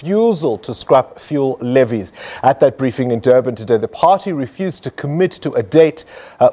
refusal to scrap fuel levies. At that briefing in Durban today, the party refused to commit to a date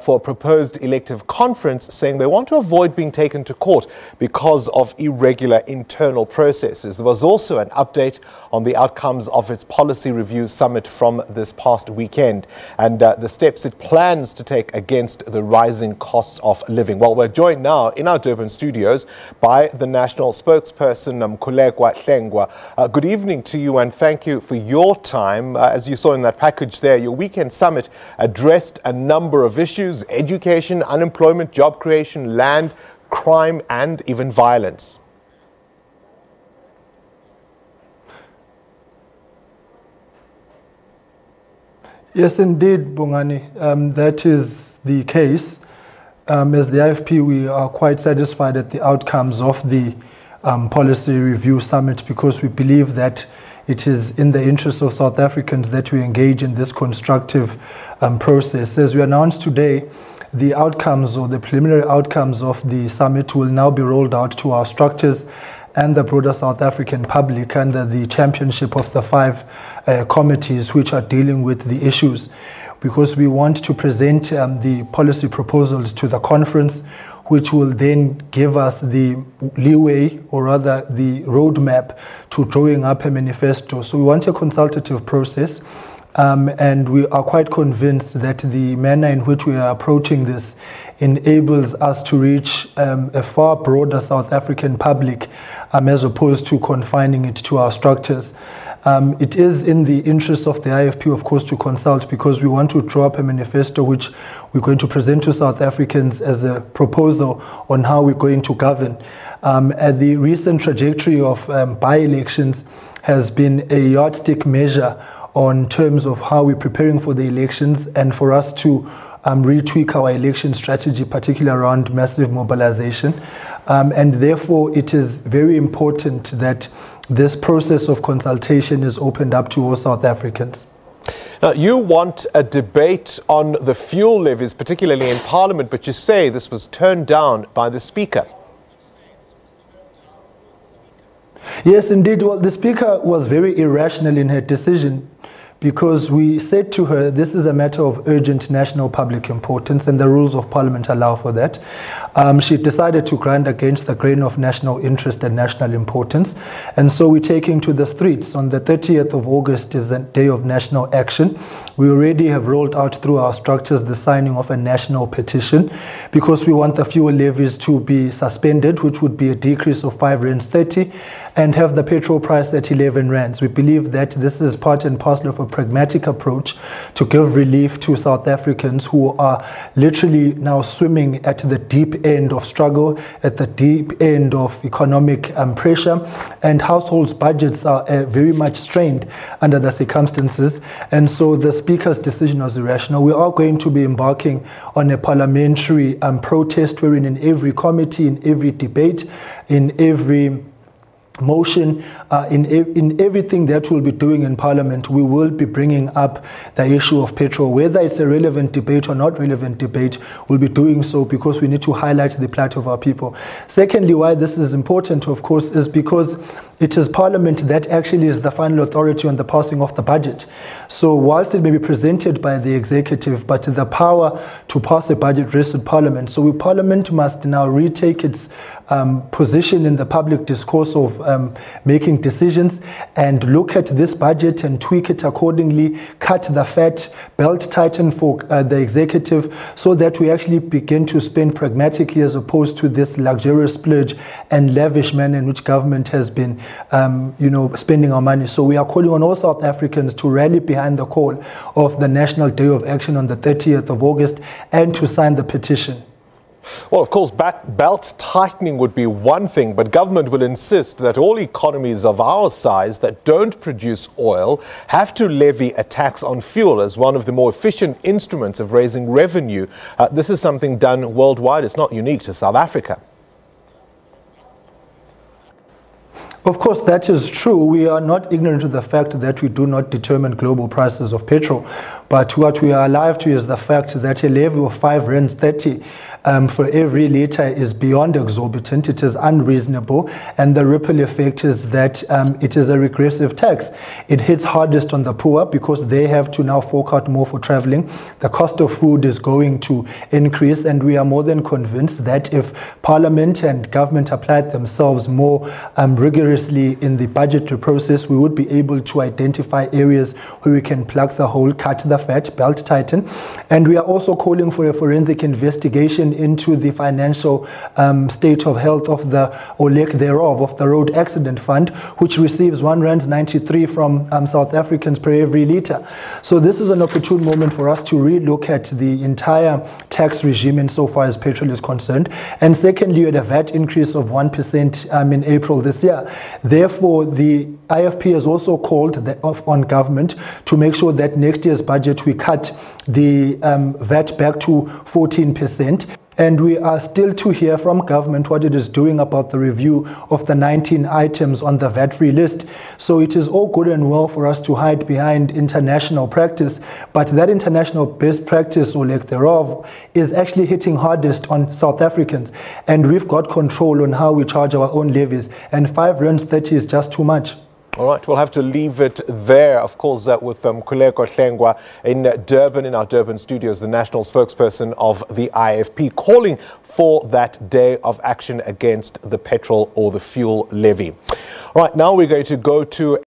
for a proposed elective conference, saying they want to avoid being taken to court because of irregular internal processes. There was also an update on the outcomes of its policy review summit from this past weekend and the steps it plans to take against the rising costs of living. Well, we're joined now in our Durban studios by the national spokesperson, Mkhulekwa Hlengwa. Good evening to you and thank you for your time. As you saw in that package there, your weekend summit addressed a number of issues: education, unemployment, job creation, land, crime and even violence. Yes, indeed, Bongani. That is the case. As the IFP, we are quite satisfied at the outcomes of the policy review summit because we believe that it is in the interest of South Africans that we engage in this constructive process. As we announced today, the outcomes or the preliminary outcomes of the summit will now be rolled out to our structures and the broader South African public under the championship of the 5 committees which are dealing with the issues, because we want to present the policy proposals to the conference, which will then give us the leeway, or rather the roadmap, to drawing up a manifesto. So we want a consultative process, and we are quite convinced that the manner in which we are approaching this enables us to reach a far broader South African public as opposed to confining it to our structures. It is in the interest of the IFP, of course, to consult, because we want to draw up a manifesto which we're going to present to South Africans as a proposal on how we're going to govern. The recent trajectory of by-elections has been a yardstick measure on terms of how we're preparing for the elections and for us to retweak our election strategy, particularly around massive mobilization. And therefore, it is very important that this process of consultation is opened up to all South Africans. Now, you want a debate on the fuel levies, particularly in Parliament, but you say this was turned down by the Speaker. Yes, indeed. Well, the Speaker was very irrational in her decision, because we said to her, this is a matter of urgent national public importance and the rules of Parliament allow for that. She decided to grant against the grain of national interest and national importance. And so we're taking to the streets. On the 30th of August is the day of national action. We already have rolled out through our structures the signing of a national petition, because we want the fuel levies to be suspended, which would be a decrease of 5.30 rands, and have the petrol price at 11 rands. We believe that this is part and parcel of a pragmatic approach to give relief to South Africans who are literally now swimming at the deep end of struggle, at the deep end of economic pressure, and households' budgets are very much strained under the circumstances. And so the Speaker's decision was irrational. We are going to be embarking on a parliamentary protest, wherein in every committee, in every debate, in every motion, in everything that we'll be doing in Parliament, we will be bringing up the issue of petrol. Whether it's a relevant debate or not relevant debate, we'll be doing so because we need to highlight the plight of our people. Secondly, why this is important, of course, is because it is Parliament that actually is the final authority on the passing of the budget. So whilst it may be presented by the executive, but the power to pass a budget rests with Parliament. So Parliament must now retake its position in the public discourse of making decisions and look at this budget and tweak it accordingly, cut the fat, belt tighten for the executive, so that we actually begin to spend pragmatically as opposed to this luxurious splurge and lavish manner in which government has been spending our money. So we are calling on all South Africans to rally behind the call of the National Day of Action on the 30th of August and to sign the petition. Well, of course, belt tightening would be one thing, but government will insist that all economies of our size that don't produce oil have to levy a tax on fuel as one of the more efficient instruments of raising revenue. This is something done worldwide. It's not unique to South Africa. Of course, that is true. We are not ignorant of the fact that we do not determine global prices of petrol. But what we are alive to is the fact that a levy of 5 rands 30 for every litre is beyond exorbitant. It is unreasonable, and the ripple effect is that it is a regressive tax. It hits hardest on the poor because they have to now fork out more for travelling. The cost of food is going to increase, and we are more than convinced that if Parliament and government applied themselves more rigorously in the budgetary process, we would be able to identify areas where we can plug the hole, cut the fat, belt tighten. And we are also calling for a forensic investigation into the financial state of health of the, or lack thereof, of the Road Accident Fund, which receives 1 rand 93 from South Africans per every litre. So this is an opportune moment for us to relook at the entire tax regime insofar as petrol is concerned. And secondly, you had a VAT increase of 1% in April this year. Therefore, the IFP has also called on government to make sure that next year's budget we cut the VAT back to 14%. And we are still to hear from government what it is doing about the review of the 19 items on the VAT-free list. So it is all good and well for us to hide behind international practice, but that international best practice, or lack thereof, is actually hitting hardest on South Africans. And we've got control on how we charge our own levies, and 5 rands 30 is just too much. All right, we'll have to leave it there. Of course, with Mkhulekwa Hlengwa in Durban, in our Durban studios, the national spokesperson of the IFP, calling for that day of action against the petrol or the fuel levy. All right, now we're going to go to